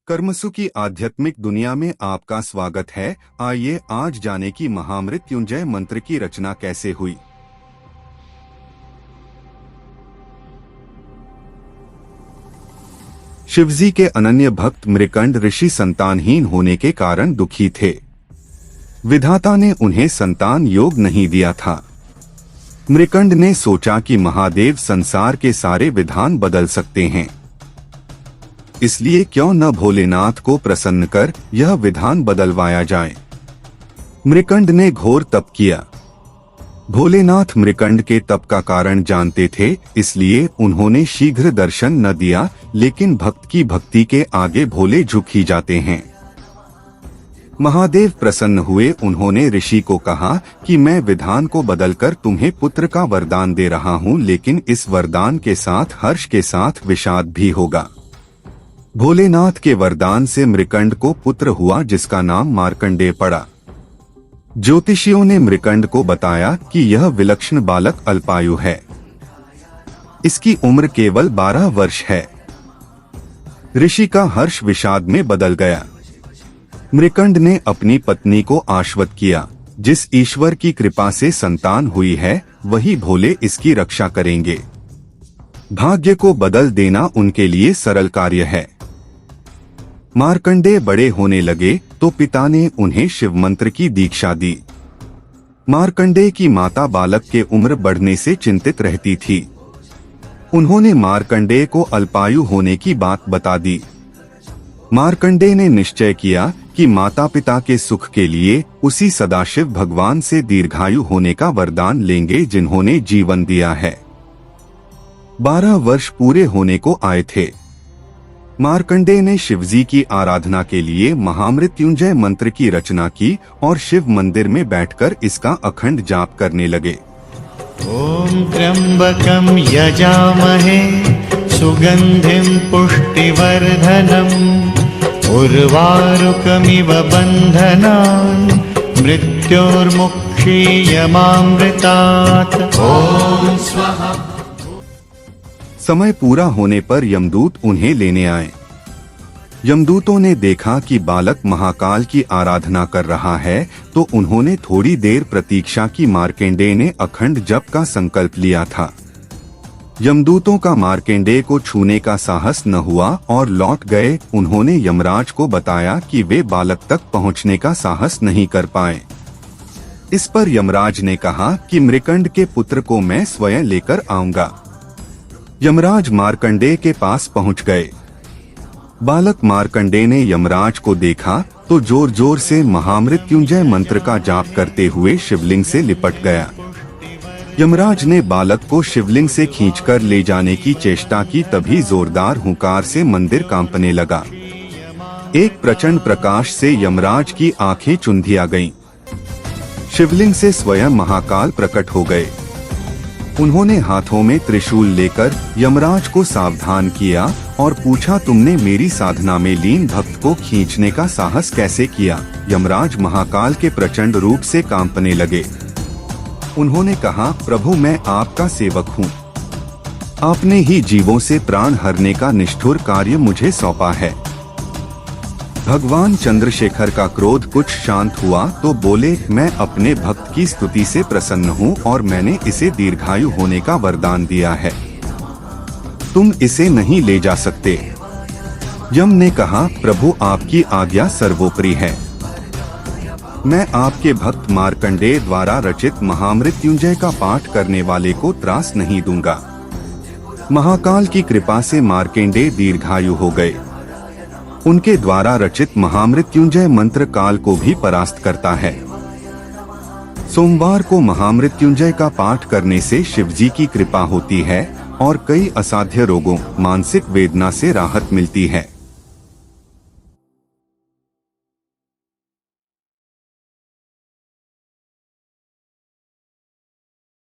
कर्मसु की आध्यात्मिक दुनिया में आपका स्वागत है। आइए आज जाने की महामृत्युंजय मंत्र की रचना कैसे हुई। शिवजी के अनन्य भक्त मृकंड ऋषि संतानहीन होने के कारण दुखी थे। विधाता ने उन्हें संतान योग नहीं दिया था। मृकंड ने सोचा कि महादेव संसार के सारे विधान बदल सकते हैं, इसलिए क्यों न भोलेनाथ को प्रसन्न कर यह विधान बदलवाया जाए। मृकंड ने घोर तप किया। भोलेनाथ मृकंड के तप का कारण जानते थे, इसलिए उन्होंने शीघ्र दर्शन न दिया, लेकिन भक्त की भक्ति के आगे भोले झुक ही जाते हैं। महादेव प्रसन्न हुए। उन्होंने ऋषि को कहा कि मैं विधान को बदलकर तुम्हें पुत्र का वरदान दे रहा हूँ, लेकिन इस वरदान के साथ हर्ष के साथ विषाद भी होगा। भोलेनाथ के वरदान से मृकंड को पुत्र हुआ, जिसका नाम मार्कंडेय पड़ा। ज्योतिषियों ने मृकंड को बताया कि यह विलक्षण बालक अल्पायु है, इसकी उम्र केवल 12 वर्ष है। ऋषि का हर्ष विषाद में बदल गया। मृकंड ने अपनी पत्नी को आश्वस्त किया, जिस ईश्वर की कृपा से संतान हुई है वही भोले इसकी रक्षा करेंगे। भाग्य को बदल देना उनके लिए सरल कार्य है। मार्कंडेय बड़े होने लगे तो पिता ने उन्हें शिव मंत्र की दीक्षा दी। मार्कंडेय की माता बालक के उम्र बढ़ने से चिंतित रहती थी। उन्होंने मार्कंडेय को अल्पायु होने की बात बता दी। मार्कंडेय ने निश्चय किया कि माता पिता के सुख के लिए उसी सदाशिव भगवान से दीर्घायु होने का वरदान लेंगे जिन्होंने जीवन दिया है। 12 वर्ष पूरे होने को आए थे। मार्कंडेय ने शिवजी की आराधना के लिए महामृत्युंजय मंत्र की रचना की और शिव मंदिर में बैठकर इसका अखंड जाप करने लगे। ओम त्र्यंबकं यजामहे सुगंधिं पुष्टिवर्धनम् उर्वारुकमिव बन्धनान् मृत्योर्मुक्षीयमामृतात्। ओम स्वाहा। समय पूरा होने पर यमदूत उन्हें लेने आए। यमदूतों ने देखा कि बालक महाकाल की आराधना कर रहा है, तो उन्होंने थोड़ी देर प्रतीक्षा की। मार्कंडेय ने अखंड जप का संकल्प लिया था। यमदूतों का मार्कंडेय को छूने का साहस न हुआ और लौट गए। उन्होंने यमराज को बताया कि वे बालक तक पहुंचने का साहस नहीं कर पाए। इस पर यमराज ने कहा कि मृकंड के पुत्र को मैं स्वयं लेकर आऊंगा। यमराज मार्कंडेय के पास पहुंच गए। बालक मार्कंडेय ने यमराज को देखा तो जोर जोर से महामृत्युंजय मंत्र का जाप करते हुए शिवलिंग से लिपट गया। यमराज ने बालक को शिवलिंग से खींचकर ले जाने की चेष्टा की, तभी जोरदार हुंकार से मंदिर कांपने लगा। एक प्रचंड प्रकाश से यमराज की आंखें चुंधिया गईं। शिवलिंग से स्वयं महाकाल प्रकट हो गए। उन्होंने हाथों में त्रिशूल लेकर यमराज को सावधान किया और पूछा, तुमने मेरी साधना में लीन भक्त को खींचने का साहस कैसे किया। यमराज महाकाल के प्रचंड रूप से कांपने लगे। उन्होंने कहा, प्रभु मैं आपका सेवक हूँ। आपने ही जीवों से प्राण हरने का निष्ठुर कार्य मुझे सौंपा है। भगवान चंद्रशेखर का क्रोध कुछ शांत हुआ तो बोले, मैं अपने भक्त की स्तुति से प्रसन्न हूँ और मैंने इसे दीर्घायु होने का वरदान दिया है। तुम इसे नहीं ले जा सकते। यम ने कहा, प्रभु आपकी आज्ञा सर्वोपरि है। मैं आपके भक्त मार्कंडेय द्वारा रचित महामृत्युंजय का पाठ करने वाले को त्रास नहीं दूंगा। महाकाल की कृपा से मार्कंडेय दीर्घायु हो गए। उनके द्वारा रचित महामृत्युंजय मंत्र काल को भी परास्त करता है। सोमवार को महामृत्युंजय का पाठ करने से शिवजी की कृपा होती है और कई असाध्य रोगों, मानसिक वेदना से राहत मिलती है।